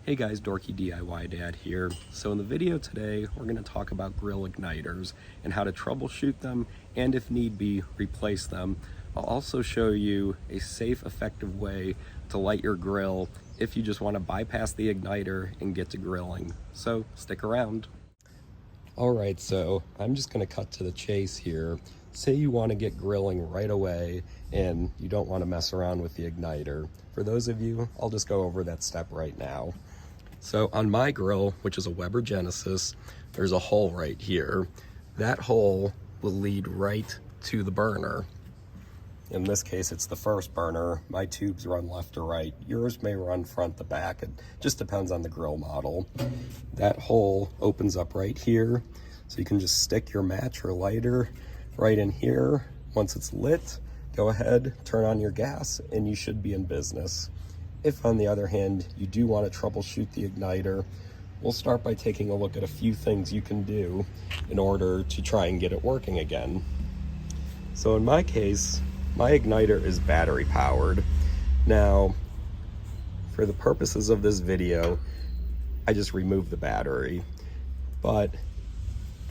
Hey guys, Dorky DIY Dad here. So in the video today, we're going to talk about grill igniters and how to troubleshoot them and if need be, replace them. I'll also show you a safe, effective way to light your grill if you just want to bypass the igniter and get to grilling. So stick around. Alright, so I'm just going to cut to the chase here. Say you want to get grilling right away and you don't want to mess around with the igniter. For those of you, I'll just go over that step right now. So on my grill, which is a Weber Genesis, there's a hole right here. That hole will lead right to the burner. In this case, it's the first burner. My tubes run left to right. Yours may run front to back. It just depends on the grill model. That hole opens up right here. So you can just stick your match or lighter right in here. Once it's lit, go ahead, turn on your gas, and you should be in business. If, on the other hand, you do want to troubleshoot the igniter, we'll start by taking a look at a few things you can do in order to try and get it working again. So in my case, my igniter is battery powered. Now, for the purposes of this video, I just removed the battery, but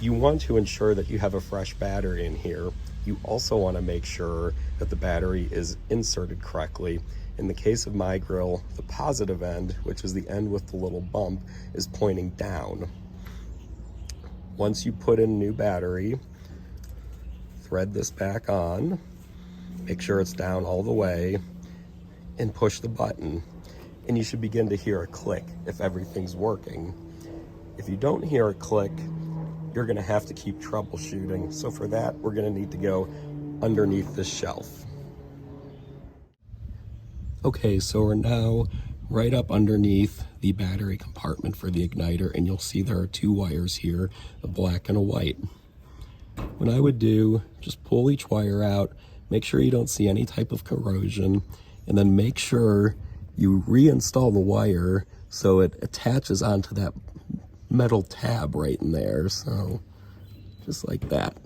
you want to ensure that you have a fresh battery in here. You also want to make sure that the battery is inserted correctly. In the case of my grill, the positive end, which is the end with the little bump, is pointing down. Once you put in a new battery, thread this back on, make sure it's down all the way, and push the button. And you should begin to hear a click if everything's working. If you don't hear a click, you're gonna have to keep troubleshooting. So for that, we're gonna need to go underneath this shelf. Okay, so we're now right up underneath the battery compartment for the igniter, and you'll see there are two wires here, a black and a white. What I would do, just pull each wire out, make sure you don't see any type of corrosion, and then make sure you reinstall the wire so it attaches onto that metal tab right in there. So just like that.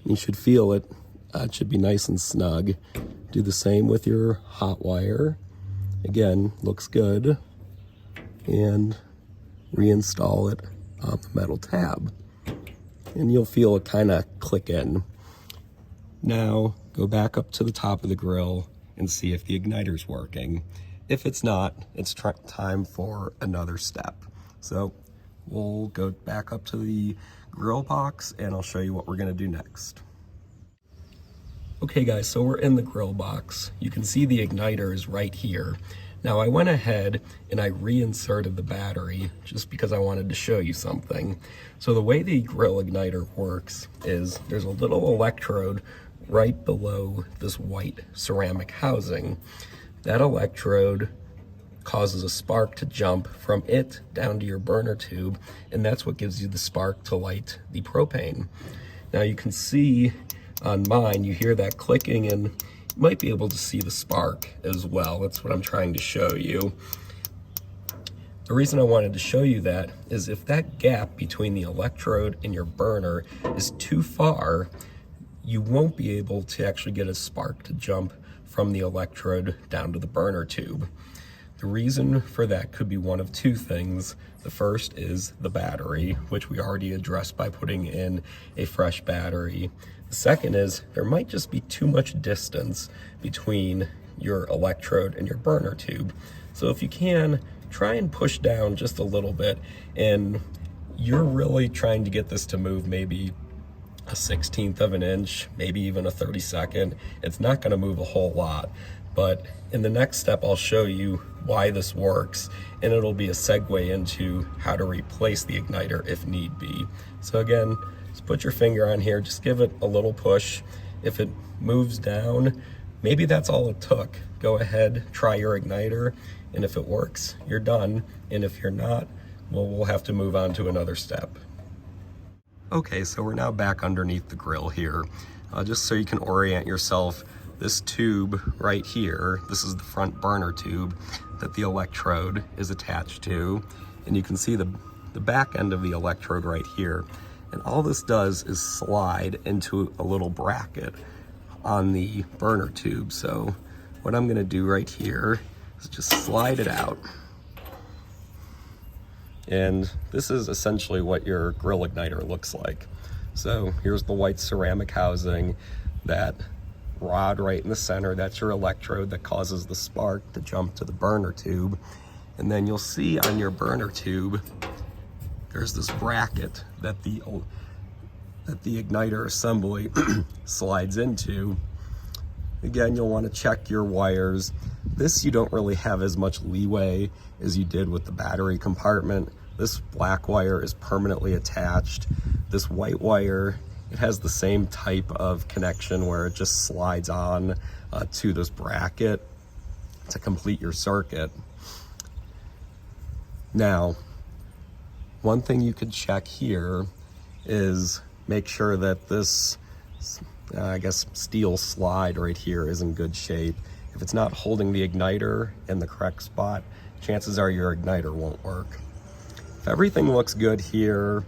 You should feel it. It should be nice and snug. Do the same with your hot wire. Again, looks good. And reinstall it on the metal tab. And you'll feel it kind of click in. Now, go back up to the top of the grill and see if the igniter's working. If it's not, it's time for another step. So we'll go back up to the grill box and I'll show you what we're gonna do next. Okay guys, so we're in the grill box. You can see the igniter is right here. Now I went ahead and I reinserted the battery just because I wanted to show you something. So the way the grill igniter works is there's a little electrode right below this white ceramic housing. That electrode causes a spark to jump from it down to your burner tube, and that's what gives you the spark to light the propane. Now you can see on mine, you hear that clicking, and you might be able to see the spark as well. That's what I'm trying to show you. The reason I wanted to show you that is if that gap between the electrode and your burner is too far, you won't be able to actually get a spark to jump from the electrode down to the burner tube. The reason for that could be one of two things. The first is the battery, which we already addressed by putting in a fresh battery. The second is there might just be too much distance between your electrode and your burner tube. So if you can, try and push down just a little bit, and you're really trying to get this to move maybe a 1/16 of an inch, maybe even a 32nd. It's not gonna move a whole lot. But in the next step, I'll show you why this works, and it'll be a segue into how to replace the igniter if need be. So again, just put your finger on here, just give it a little push. If it moves down, maybe that's all it took. Go ahead, try your igniter, and if it works, you're done. And if you're not, well, we'll have to move on to another step. Okay, so we're now back underneath the grill here. Just so you can orient yourself, this tube right here, this is the front burner tube that the electrode is attached to. And you can see the back end of the electrode right here. And all this does is slide into a little bracket on the burner tube. So what I'm gonna do right here is just slide it out. And this is essentially what your grill igniter looks like. So here's the white ceramic housing, that rod right in the center, that's your electrode that causes the spark to jump to the burner tube. And then you'll see on your burner tube, there's this bracket that the igniter assembly slides into. Again, you'll want to check your wires. This you don't really have as much leeway as you did with the battery compartment. This black wire is permanently attached. This white wire, it has the same type of connection where it just slides on to this bracket to complete your circuit. Now, one thing you could check here is make sure that this, I guess, steel slide right here is in good shape. If it's not holding the igniter in the correct spot, chances are your igniter won't work. If everything looks good here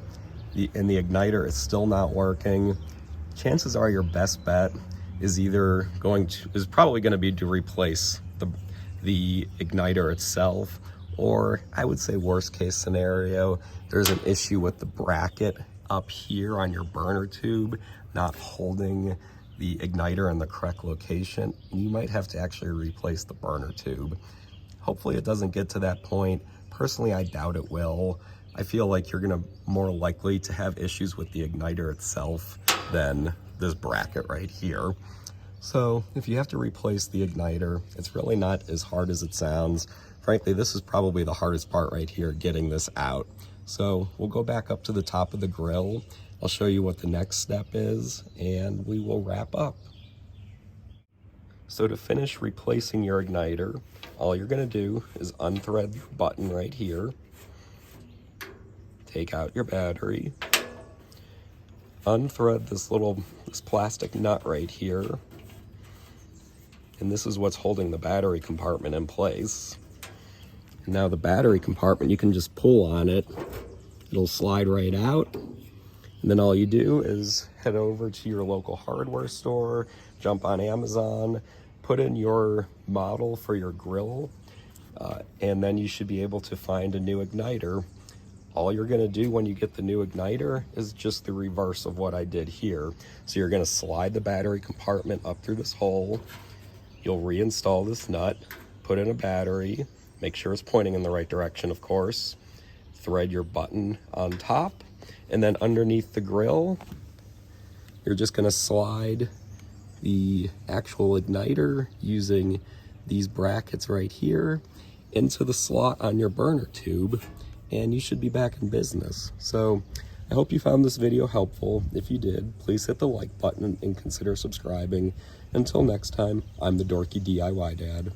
and the igniter is still not working, chances are your best bet is probably going to be to replace the igniter itself, or I would say worst case scenario, there's an issue with the bracket up here on your burner tube not holding the igniter in the correct location. You might have to actually replace the burner tube. Hopefully it doesn't get to that point. Personally, I doubt it will. I feel like you're gonna more likely to have issues with the igniter itself than this bracket right here. So if you have to replace the igniter, it's really not as hard as it sounds. Frankly, this is probably the hardest part right here, getting this out. So we'll go back up to the top of the grill. I'll show you what the next step is, and we will wrap up. So to finish replacing your igniter, all you're gonna do is unthread the button right here, take out your battery, unthread this plastic nut right here, and this is what's holding the battery compartment in place. And now the battery compartment, you can just pull on it, it'll slide right out. And then all you do is head over to your local hardware store, jump on Amazon, put in your model for your grill, and then you should be able to find a new igniter. All you're gonna do when you get the new igniter is just the reverse of what I did here. So you're gonna slide the battery compartment up through this hole, you'll reinstall this nut, put in a battery, make sure it's pointing in the right direction, of course, thread your button on top, and then underneath the grill, you're just gonna slide the actual igniter using these brackets right here into the slot on your burner tube, and you should be back in business. So I hope you found this video helpful. If you did, please hit the like button and consider subscribing. Until next time, I'm the Dorky DIY Dad.